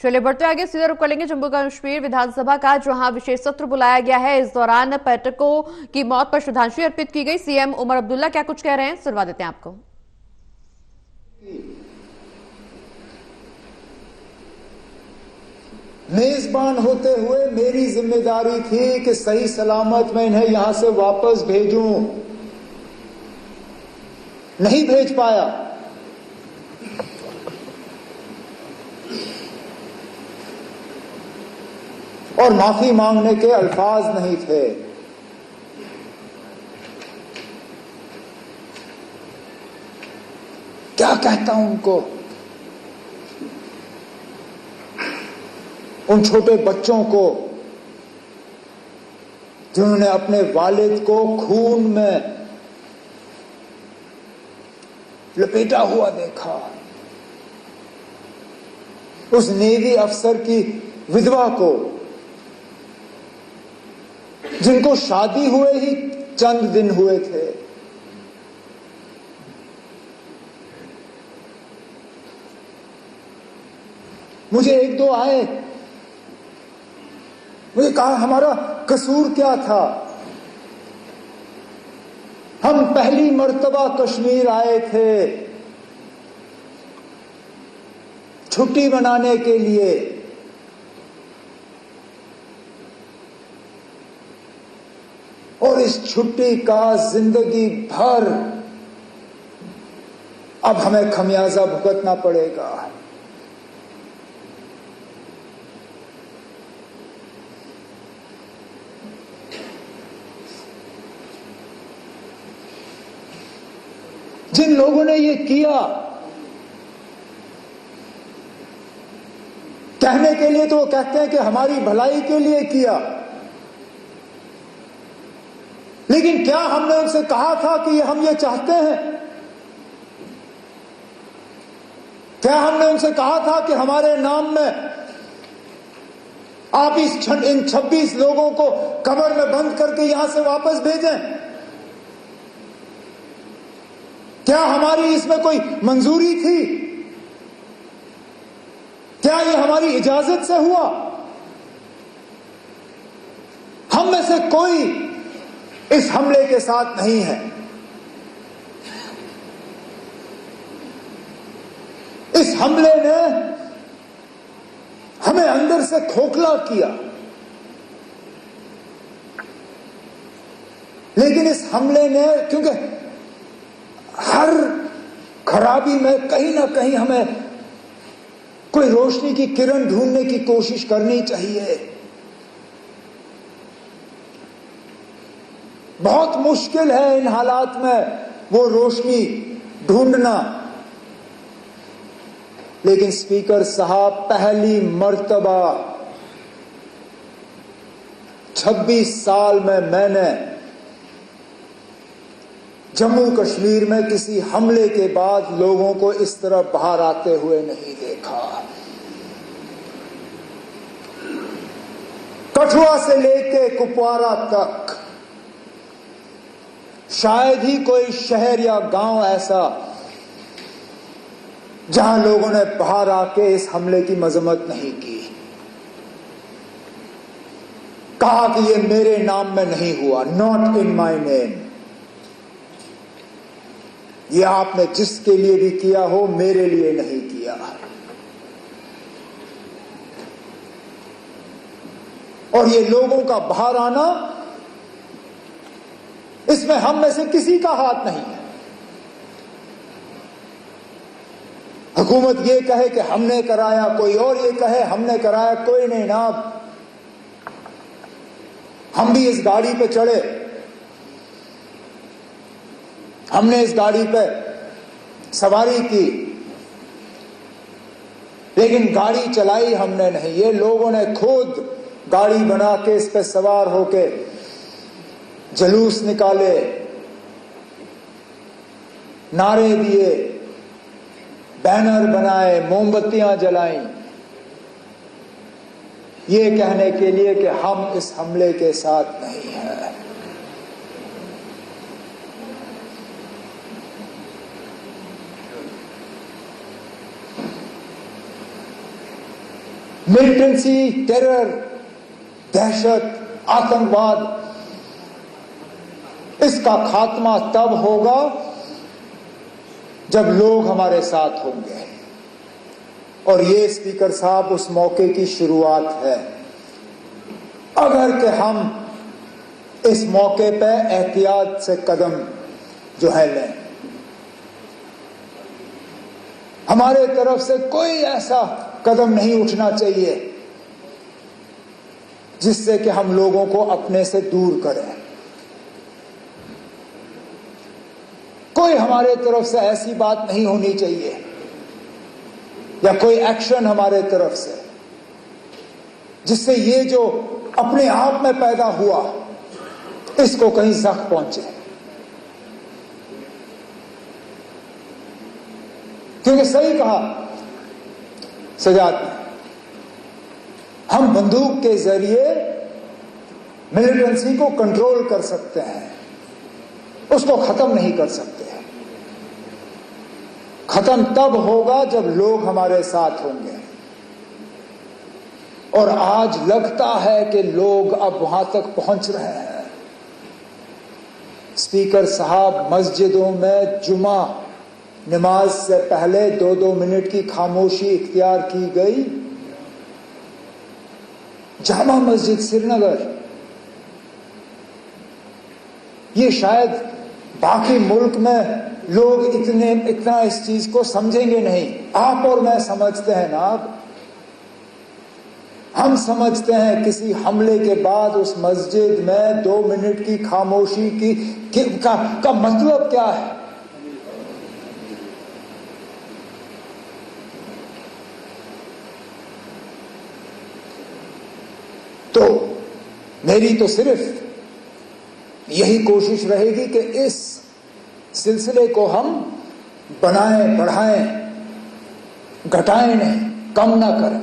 चलिए बढ़ते आगे, सीधा रुख करेंगे जम्मू कश्मीर विधानसभा का, जहां विशेष सत्र बुलाया गया है। इस दौरान पर्यटकों की मौत पर श्रद्धांजलि अर्पित की गई। सीएम उमर अब्दुल्ला क्या कुछ कह रहे हैं, सुनवा देते हैं आपको। मेजबान होते हुए मेरी जिम्मेदारी थी कि सही सलामत मैं इन्हें यहां से वापस भेजूं, नहीं भेज पाया। और माफी मांगने के अल्फाज नहीं थे। क्या कहता हूं उनको, उन छोटे बच्चों को जिन्होंने अपने वालिद को खून में लपेटा हुआ देखा, उस नेवी अफसर की विधवा को जिनको शादी हुए ही चंद दिन हुए थे, मुझे एक दो आए, मुझे कहा हमारा कसूर क्या था, हम पहली मर्तबा कश्मीर आए थे छुट्टी मनाने के लिए, और इस छुट्टी का जिंदगी भर अब हमें खमियाजा भुगतना पड़ेगा। जिन लोगों ने ये किया, कहने के लिए तो वो कहते हैं कि हमारी भलाई के लिए किया, लेकिन क्या हमने उनसे कहा था कि हम ये चाहते हैं? क्या हमने उनसे कहा था कि हमारे नाम में आप इन 26 लोगों को कब्र में बंद करके यहां से वापस भेजें? क्या हमारी इसमें कोई मंजूरी थी? क्या ये हमारी इजाजत से हुआ? हम में से कोई इस हमले के साथ नहीं है। इस हमले ने हमें अंदर से खोखला किया, लेकिन इस हमले ने, क्योंकि हर खराबी में कहीं ना कहीं हमें कोई रोशनी की किरण ढूंढने की कोशिश करनी चाहिए। बहुत मुश्किल है इन हालात में वो रोशनी ढूंढना, लेकिन स्पीकर साहब, पहली मर्तबा 26 साल में मैंने जम्मू कश्मीर में किसी हमले के बाद लोगों को इस तरह बाहर आते हुए नहीं देखा। कठुआ से लेके कुपवारा तक शायद ही कोई शहर या गांव ऐसा जहां लोगों ने बाहर आके इस हमले की मजम्मत नहीं की, कहा कि ये मेरे नाम में नहीं हुआ, नॉट इन माय नेम। ये आपने जिसके लिए भी किया हो, मेरे लिए नहीं किया। और ये लोगों का बाहर आना, इसमें हम में से किसी का हाथ नहीं है। हुकूमत ये कहे कि हमने कराया, कोई और ये कहे हमने कराया, कोई नहीं ना। हम भी इस गाड़ी पे चढ़े, हमने इस गाड़ी पे सवारी की, लेकिन गाड़ी चलाई हमने नहीं। ये लोगों ने खुद गाड़ी बना के इस पे सवार होके जुलूस निकाले, नारे दिए, बैनर बनाए, मोमबत्तियां जलाई, ये कहने के लिए कि हम इस हमले के साथ नहीं हैं। मिलिटेंसी, टेरर, दहशत, आतंकवाद, इसका खात्मा तब होगा जब लोग हमारे साथ होंगे। और ये स्पीकर साहब उस मौके की शुरुआत है। अगर कि हम इस मौके पे एहतियात से कदम जो है लें, हमारे तरफ से कोई ऐसा कदम नहीं उठना चाहिए जिससे कि हम लोगों को अपने से दूर करें। कोई हमारे तरफ से ऐसी बात नहीं होनी चाहिए या कोई एक्शन हमारे तरफ से जिससे ये जो अपने आप में पैदा हुआ इसको कहीं जख्म पहुंचे। क्योंकि सही कहा सजाद ने, हम बंदूक के जरिए मिलिटेंसी को कंट्रोल कर सकते हैं, उसको खत्म नहीं कर सकते। खत्म तब होगा जब लोग हमारे साथ होंगे। और आज लगता है कि लोग अब वहां तक पहुंच रहे हैं। स्पीकर साहब, मस्जिदों में जुमा नमाज से पहले 2-2 मिनट की खामोशी इख्तियार की गई। जामा मस्जिद श्रीनगर, ये शायद बाकी मुल्क में लोग इतना इस चीज को समझेंगे नहीं। आप और मैं समझते हैं ना। हम समझते हैं किसी हमले के बाद उस मस्जिद में 2 मिनट की खामोशी का मतलब क्या है। तो मेरी तो सिर्फ यही कोशिश रहेगी कि इस सिलसिले को हम बनाएं, बढ़ाएं, घटाएं नहीं, कम ना करें।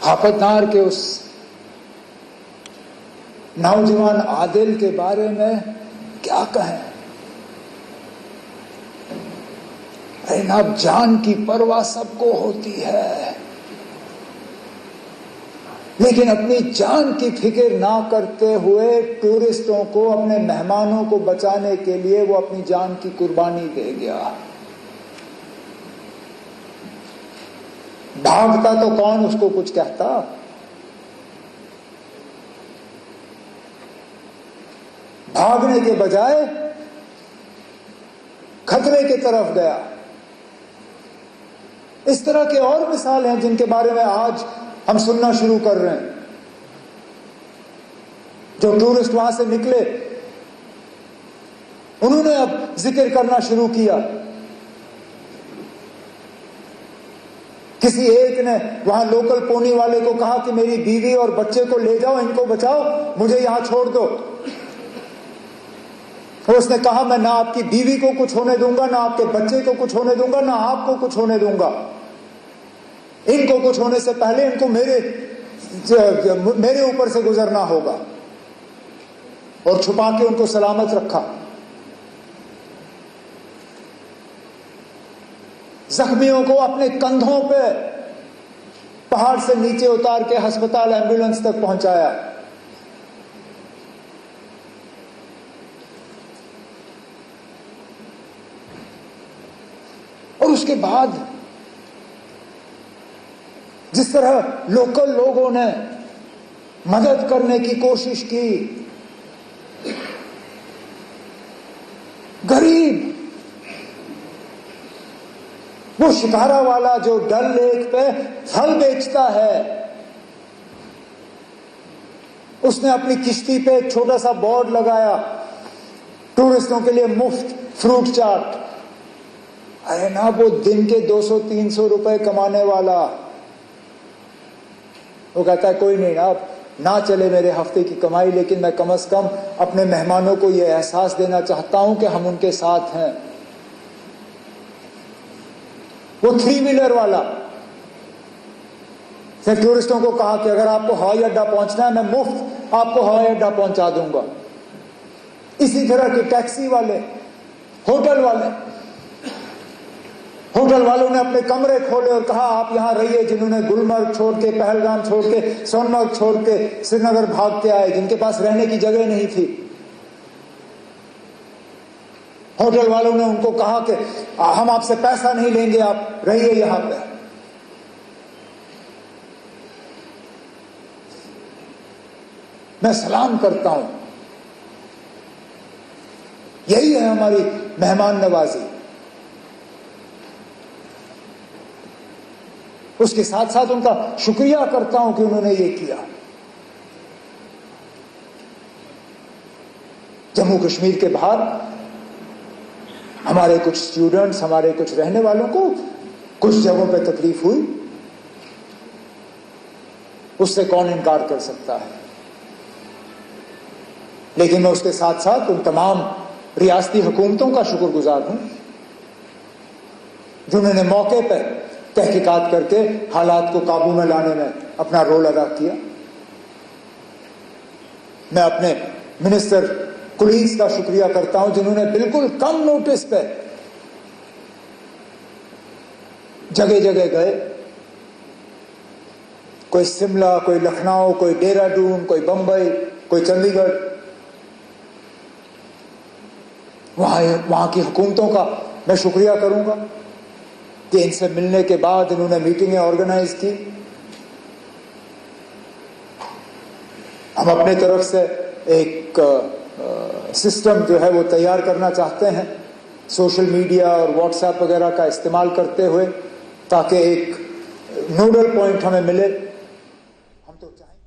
हाफतनार के उस नौजवान आदिल के बारे में क्या कहें। अरे ना, जान की परवाह सबको होती है, लेकिन अपनी जान की फिक्र ना करते हुए टूरिस्टों को, अपने मेहमानों को बचाने के लिए वो अपनी जान की कुर्बानी दे गया। भागता तो कौन उसको कुछ कहता। भागने के बजाय खतरे की तरफ गया। इस तरह के और मिसाल हैं जिनके बारे में आज हम सुनना शुरू कर रहे हैं। जो टूरिस्ट वहां से निकले, उन्होंने अब जिक्र करना शुरू किया। किसी एक ने वहां लोकल पोनी वाले को कहा कि मेरी बीवी और बच्चे को ले जाओ, इनको बचाओ, मुझे यहां छोड़ दो। और उसने कहा, मैं ना आपकी बीवी को कुछ होने दूंगा, ना आपके बच्चे को कुछ होने दूंगा, ना आपको कुछ होने दूंगा। इनको कुछ होने से पहले इनको मेरे ऊपर से गुजरना होगा। और छुपा के उनको सलामत रखा। जख्मियों को अपने कंधों पे पहाड़ से नीचे उतार के अस्पताल, एम्बुलेंस तक पहुंचाया। और उसके बाद जिस तरह लोकल लोगों ने मदद करने की कोशिश की, गरीब वो शिकारा वाला जो डल लेक पे फल बेचता है, उसने अपनी किश्ती पे एक छोटा सा बोर्ड लगाया, टूरिस्टों के लिए मुफ्त फ्रूट चाट। अरे ना, वो दिन के 200-300 रुपए कमाने वाला, वो कहता है कोई नहीं ना चले मेरे हफ्ते की कमाई, लेकिन मैं कम से कम अपने मेहमानों को यह एहसास देना चाहता हूं कि हम उनके साथ हैं। वो 3 व्हीलर वाला फिर टूरिस्टों को कहा कि अगर आपको हवाई अड्डा पहुंचना है, मैं मुफ्त आपको हवाई अड्डा पहुंचा दूंगा। इसी तरह के टैक्सी वाले, होटल वालों ने अपने कमरे खोले और कहा आप यहां रहिए। जिन्होंने गुलमर्ग छोड़ के, पहलगाम छोड़ के, सोनमर्ग छोड़ के श्रीनगर भाग के आए, जिनके पास रहने की जगह नहीं थी, होटल वालों ने उनको कहा कि हम आपसे पैसा नहीं लेंगे, आप रहिए यहां पे। मैं सलाम करता हूं, यही है हमारी मेहमान नवाजी। उसके साथ साथ उनका शुक्रिया करता हूं कि उन्होंने ये किया। जम्मू कश्मीर के बाहर हमारे कुछ स्टूडेंट्स, हमारे कुछ रहने वालों को कुछ जगहों पे तकलीफ हुई, उससे कौन इनकार कर सकता है। लेकिन मैं उसके साथ साथ उन तमाम रियासती हुकूमतों का शुक्रगुजार हूं जिन्होंने मौके पर तहकीकात करके हालात को काबू में लाने में अपना रोल अदा किया। मैं अपने मिनिस्टर कुलीग्स का शुक्रिया करता हूं जिन्होंने बिल्कुल कम नोटिस पे जगह जगह गए। कोई शिमला, कोई लखनऊ, कोई देहरादून, कोई बंबई, कोई चंडीगढ़, वहां की हुकूमतों का मैं शुक्रिया करूंगा कि इनसे मिलने के बाद इन्होंने मीटिंगें ऑर्गेनाइज की। हम अपने तरफ से एक सिस्टम जो है वो तैयार करना चाहते हैं, सोशल मीडिया और व्हाट्सएप वगैरह का इस्तेमाल करते हुए, ताकि एक नोडल पॉइंट हमें मिले। हम तो चाहें